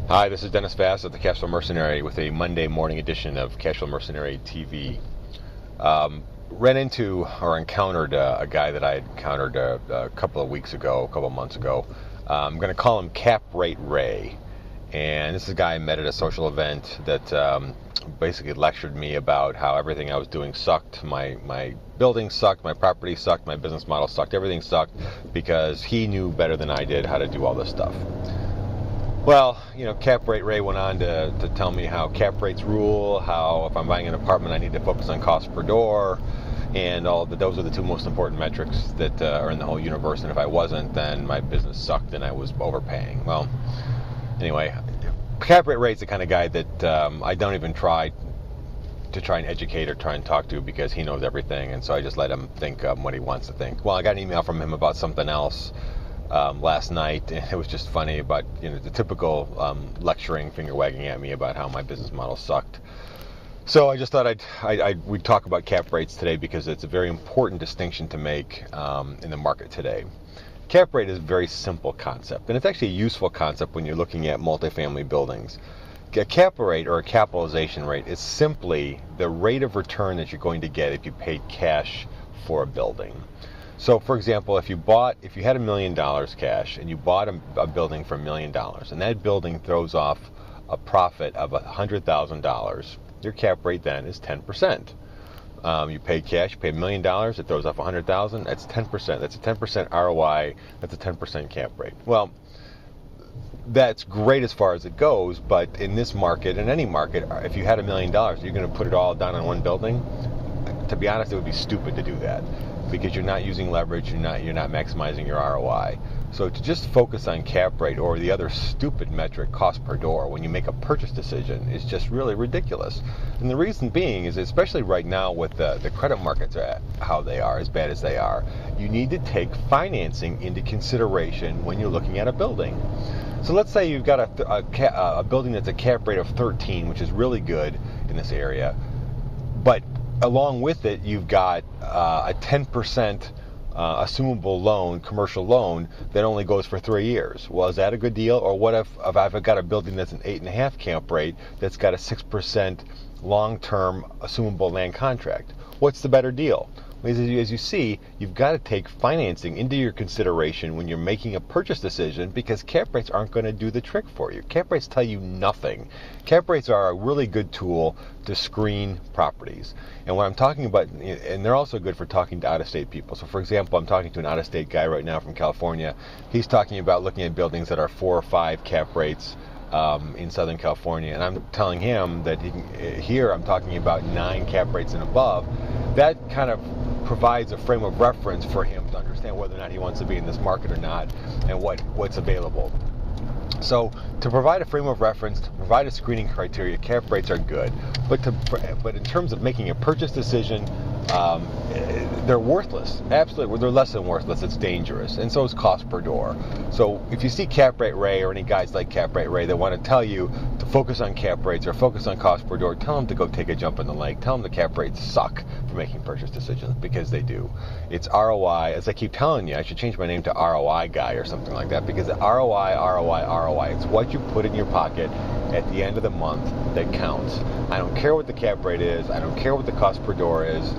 Hi, this is Dennis Fassett, the Cashflow Mercenary, with a Monday morning edition of Cashflow Mercenary TV. Ran into or encountered a guy that I had encountered a couple of weeks ago, a couple of months ago. I'm going to call him Cap Rate Ray. And this is a guy I met at a social event that basically lectured me about how everything I was doing sucked. My building sucked, my property sucked, my business model sucked, everything sucked because he knew better than I did how to do all this stuff. Well, Cap Rate Ray went on to tell me how cap rates rule, how if I'm buying an apartment I need to focus on cost per door, and those are the two most important metrics that are in the whole universe, and if I wasn't, then my business sucked and I was overpaying. Well, anyway, Cap Rate Ray's the kind of guy that I don't even try and educate or try and talk to because he knows everything, and so I just let him think what he wants to think. Well, I got an email from him about something else last night, and it was just funny about the typical lecturing, finger wagging at me about how my business model sucked. So I just thought we'd talk about cap rates today because it's a very important distinction to make in the market today. Cap rate is a very simple concept, and it's actually a useful concept when you're looking at multifamily buildings. A cap rate or a capitalization rate is simply the rate of return that you're going to get if you paid cash for a building. So, for example, if you had $1 million cash and you bought a building for $1 million, and that building throws off a profit of $100,000, your cap rate then is 10%. You paid cash, you paid $1 million, it throws off $100,000, that's 10%. That's a 10% ROI, that's a 10% cap rate. Well, that's great as far as it goes, but in this market, in any market, if you had $1 million, you're going to put it all down on one building. To be honest, it would be stupid to do that because you're not using leverage, you're not maximizing your ROI. So to just focus on cap rate or the other stupid metric, cost per door, when you make a purchase decision is just really ridiculous. And the reason being is, especially right now with the credit markets are how they are, as bad as they are, you need to take financing into consideration when you're looking at a building. So let's say you've got a building that's a cap rate of 13, which is really good in this area, but along with it, you've got a 10% assumable loan, commercial loan, that only goes for 3 years. Well, is that a good deal? Or what if I've got a building that's an 8.5 cap rate that's got a 6% long-term assumable land contract? What's the better deal? As you see, you've got to take financing into your consideration when you're making a purchase decision because cap rates aren't going to do the trick for you. Cap rates tell you nothing. Cap rates are a really good tool to screen properties. And what I'm talking about, and they're also good for talking to out-of-state people. So for example, I'm talking to an out-of-state guy right now from California. He's talking about looking at buildings that are 4 or 5 cap rates in Southern California, and I'm telling him that here I'm talking about 9 cap rates and above. That kind of provides a frame of reference for him to understand whether or not he wants to be in this market or not and what's available. So to provide a frame of reference, to provide a screening criteria, cap rates are good. But in terms of making a purchase decision, they're worthless. Absolutely, they're less than worthless. It's dangerous, and so is cost per door. So if you see Cap Rate Ray or any guys like Cap Rate Ray that want to tell you to focus on cap rates or focus on cost per door, tell them to go take a jump in the lake. Tell them the cap rates suck for making purchase decisions because they do. It's ROI. As I keep telling you, I should change my name to ROI guy or something like that because ROI, ROI, ROI. It's what you put in your pocket at the end of the month that counts. I don't care what the cap rate is. I don't care what the cost per door is.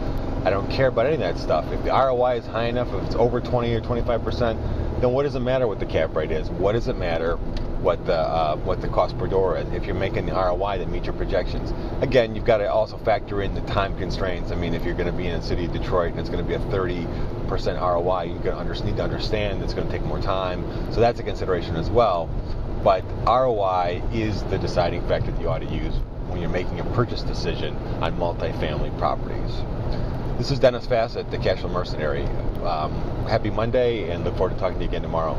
I don't care about any of that stuff. If the ROI is high enough, if it's over 20 or 25%, then what does it matter what the cap rate is? What does it matter what the cost per door is if you're making the ROI that meets your projections? Again, you've got to also factor in the time constraints. I mean, if you're going to be in the city of Detroit and it's going to be a 30% ROI, you're going to need to understand it's going to take more time. So that's a consideration as well. But ROI is the deciding factor that you ought to use when you're making a purchase decision on multifamily properties. This is Dennis Fassett, the Cashflow Mercenary. Happy Monday, and look forward to talking to you again tomorrow.